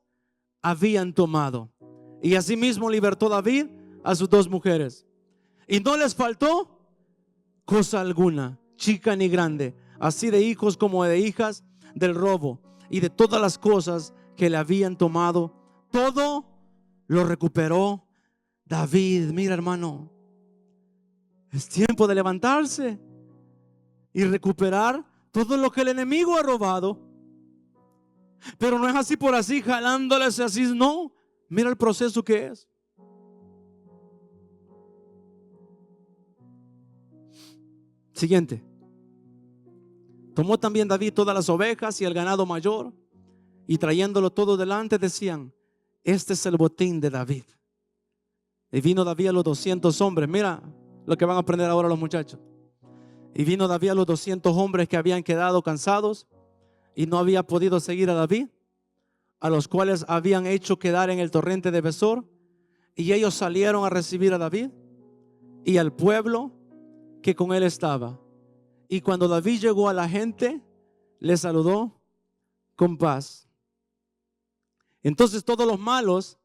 habían tomado, y asimismo libertó David a sus 2 mujeres, y no les faltó cosa alguna, chica ni grande, así de hijos como de hijas, del robo y de todas las cosas que le habían tomado. Todo lo recuperó David. Mira, hermano, es tiempo de levantarse y recuperar todo lo que el enemigo ha robado. Pero no es así por así, jalándoles así, no. Mira el proceso que es. Siguiente. Tomó también David todas las ovejas y el ganado mayor, y trayéndolo todo delante decían: este es el botín de David. Y vino David a los 200 hombres. Mira lo que van a aprender ahora los muchachos. Y vino David a los 200 hombres que habían quedado cansados y no había podido seguir a David, a los cuales habían hecho quedar en el torrente de Besor, y ellos salieron a recibir a David y al pueblo que con él estaba. Y cuando David llegó a la gente, le saludó con paz. Entonces todos los malos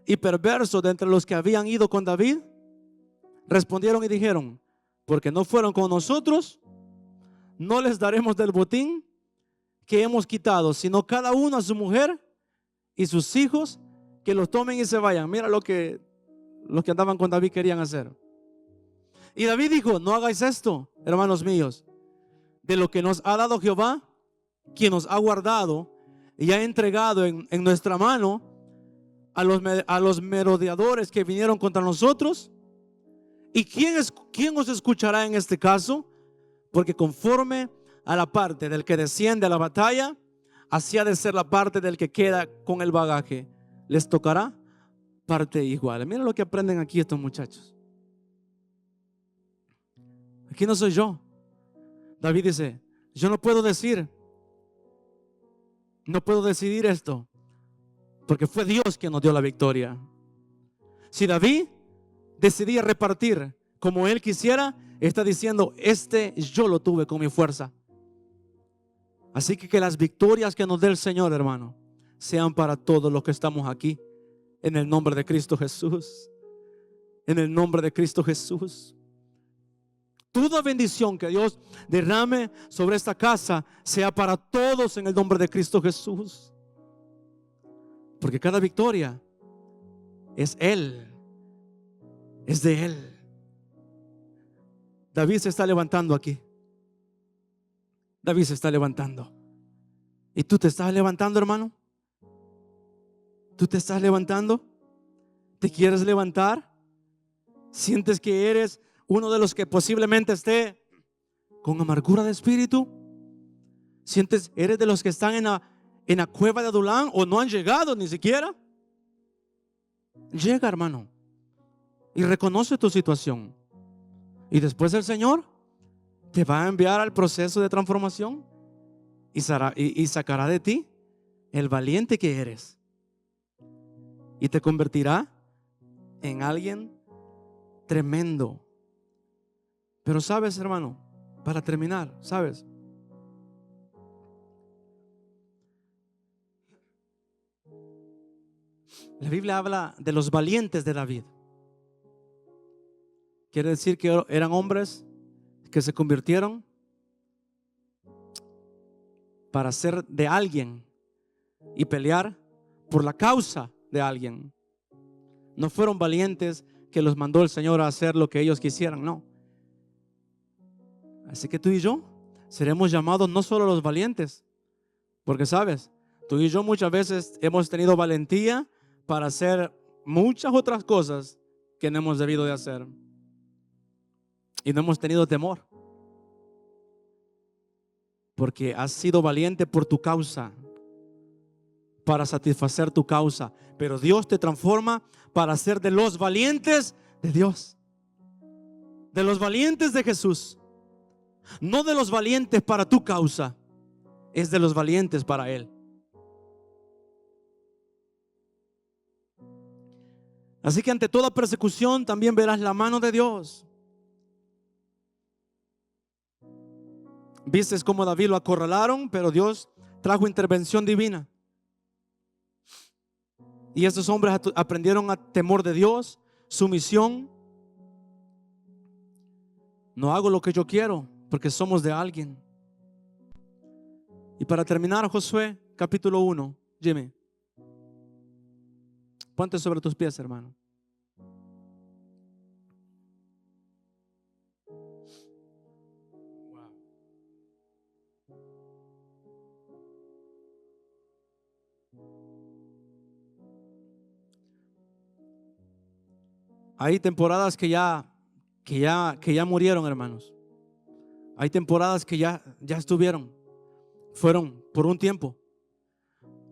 y perversos de entre los que habían ido con David respondieron y dijeron: porque no fueron con nosotros, no les daremos del botín que hemos quitado, sino cada uno a su mujer y sus hijos, que los tomen y se vayan. Mira lo que los que andaban con David querían hacer. Y David dijo: no hagáis esto, hermanos míos, de lo que nos ha dado Jehová, quien nos ha guardado y ha entregado en nuestra mano a los merodeadores que vinieron contra nosotros. ¿Y quién os escuchará en este caso? Porque conforme a la parte del que desciende a la batalla, así ha de ser la parte del que queda con el bagaje. Les tocará parte igual. Mira lo que aprenden aquí estos muchachos. Aquí no soy yo. David dice: yo no puedo decidir esto, porque fue Dios quien nos dio la victoria. Si David decidía repartir como él quisiera, está diciendo: yo lo tuve con mi fuerza. Así que las victorias que nos dé el Señor, hermano, sean para todos los que estamos aquí, en el nombre de Cristo Jesús. En el nombre de Cristo Jesús. Toda bendición que Dios derrame sobre esta casa sea para todos en el nombre de Cristo Jesús. Porque cada victoria es Él, es de Él. David se está levantando aquí. David se está levantando. ¿Y tú te estás levantando, hermano? ¿Tú te estás levantando? ¿Te quieres levantar? ¿Sientes que eres uno de los que posiblemente esté con amargura de espíritu? ¿Eres de los que están en la cueva de Adulán o no han llegado ni siquiera? Llega, hermano, y reconoce tu situación. Y después el Señor te va a enviar al proceso de transformación y sacará de ti el valiente que eres. Y te convertirá en alguien tremendo. Pero sabes, hermano, para terminar, sabes, la Biblia habla de los valientes de David. Quiere decir que eran hombres que se convirtieron para ser de alguien y pelear por la causa de alguien. No fueron valientes que los mandó el Señor a hacer lo que ellos quisieran, no. Así que tú y yo seremos llamados no solo los valientes, porque sabes, tú y yo muchas veces hemos tenido valentía para hacer muchas otras cosas que no hemos debido de hacer. Y no hemos tenido temor, porque has sido valiente por tu causa, para satisfacer tu causa. Pero Dios te transforma para ser de los valientes de Dios, de los valientes de Jesús. No de los valientes para tu causa, es de los valientes para Él. Así que ante toda persecución también verás la mano de Dios. Vistes cómo David lo acorralaron, pero Dios trajo intervención divina. Y estos hombres aprendieron a temor de Dios, sumisión. No hago lo que yo quiero, porque somos de alguien. Y para terminar, Josué capítulo 1, Jimmy, ponte sobre tus pies, hermano. Hay temporadas que ya murieron, hermanos. Hay temporadas que ya estuvieron, fueron por un tiempo.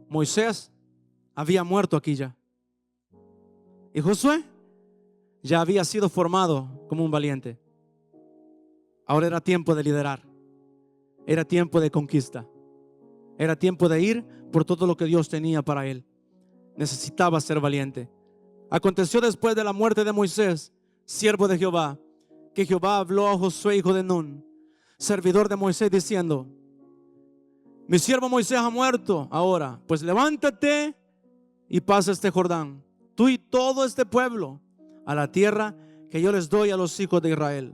Moisés había muerto aquí ya. Y Josué ya había sido formado como un valiente. Ahora era tiempo de liderar. Era tiempo de conquista. Era tiempo de ir por todo lo que Dios tenía para él. Necesitaba ser valiente. Aconteció después de la muerte de Moisés, siervo de Jehová, que Jehová habló a Josué, hijo de Nun, servidor de Moisés, diciendo: mi siervo Moisés ha muerto ahora, pues levántate y pasa este Jordán, tú y todo este pueblo, a la tierra que yo les doy a los hijos de Israel.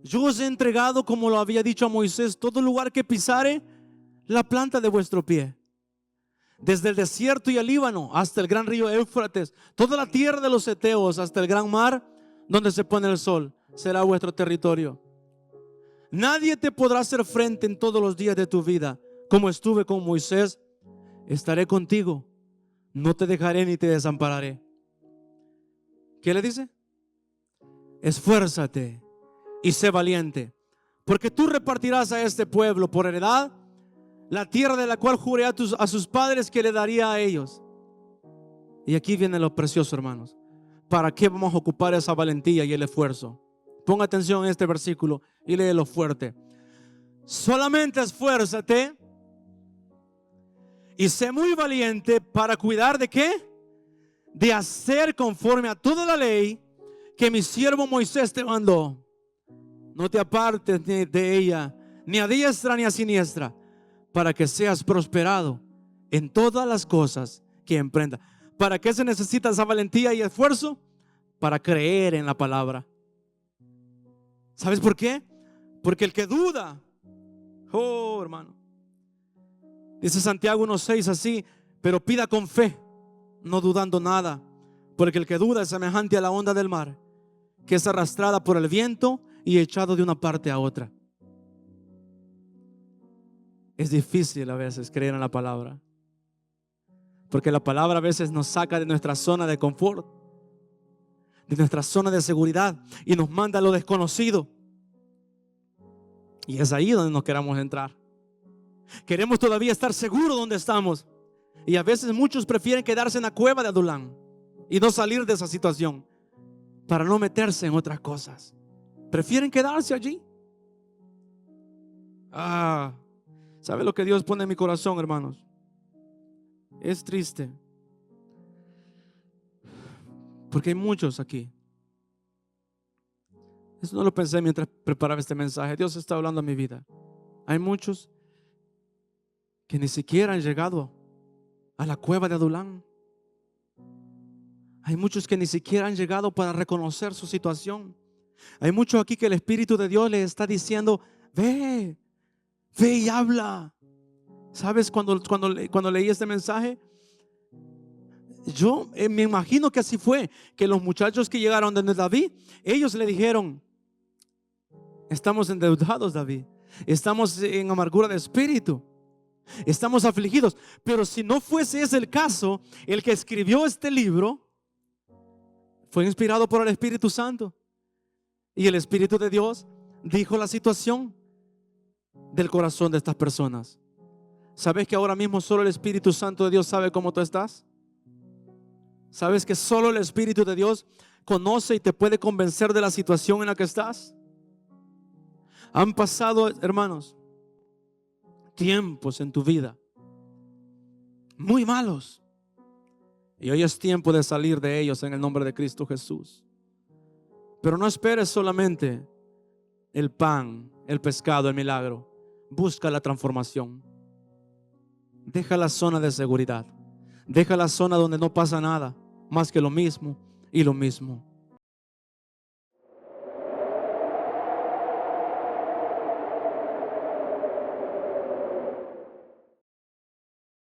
Yo os he entregado, como lo había dicho a Moisés, todo lugar que pisare la planta de vuestro pie. Desde el desierto y el Líbano hasta el gran río Éufrates, toda la tierra de los heteos hasta el gran mar donde se pone el sol, será vuestro territorio. Nadie te podrá hacer frente en todos los días de tu vida. Como estuve con Moisés, estaré contigo. No te dejaré ni te desampararé. ¿Qué le dice? Esfuérzate y sé valiente, porque tú repartirás a este pueblo por heredad la tierra de la cual juré a sus padres que le daría a ellos. Y aquí viene lo precioso, hermanos. ¿Para qué vamos a ocupar esa valentía y el esfuerzo? Ponga atención en este versículo y léelo fuerte. Solamente esfuérzate y sé muy valiente para cuidar ¿de qué? De hacer conforme a toda la ley que mi siervo Moisés te mandó. No te apartes de ella, ni a diestra ni a siniestra, para que seas prosperado en todas las cosas que emprendas. ¿Para qué se necesita esa valentía y esfuerzo? Para creer en la palabra. ¿Sabes por qué? Porque el que duda, oh hermano, dice Santiago 1:6 así, pero pida con fe, no dudando nada, porque el que duda es semejante a la onda del mar, que es arrastrada por el viento y echado de una parte a otra. Es difícil a veces creer en la palabra, porque la palabra a veces nos saca de nuestra zona de confort, de nuestra zona de seguridad, y nos manda a lo desconocido. Y es ahí donde nos queremos entrar. Queremos todavía estar seguros donde estamos, y a veces muchos prefieren quedarse en la cueva de Adulán y no salir de esa situación para no meterse en otras cosas. Prefieren quedarse allí. ¿Sabe lo que Dios pone en mi corazón, hermanos? Es triste, porque hay muchos aquí. Eso no lo pensé mientras preparaba este mensaje. Dios está hablando a mi vida. Hay muchos que ni siquiera han llegado a la cueva de Adulán. Hay muchos que ni siquiera han llegado para reconocer su situación. Hay muchos aquí que el Espíritu de Dios les está diciendo: ve y habla. ¿Sabes? Cuando leí este mensaje, yo me imagino que así fue, que los muchachos que llegaron de David, ellos le dijeron: estamos endeudados, David, estamos en amargura de espíritu, estamos afligidos. Pero si no fuese ese el caso, el que escribió este libro fue inspirado por el Espíritu Santo, y el Espíritu de Dios dijo la situación del corazón de estas personas. ¿Sabes que ahora mismo solo el Espíritu Santo de Dios sabe cómo tú estás? ¿Sabes que solo el Espíritu de Dios conoce y te puede convencer de la situación en la que estás? Han pasado, hermanos, tiempos en tu vida muy malos, y hoy es tiempo de salir de ellos en el nombre de Cristo Jesús. Pero no esperes solamente el pan, el pescado, el milagro. Busca la transformación. Deja la zona de seguridad. Deja la zona donde no pasa nada más que lo mismo y lo mismo.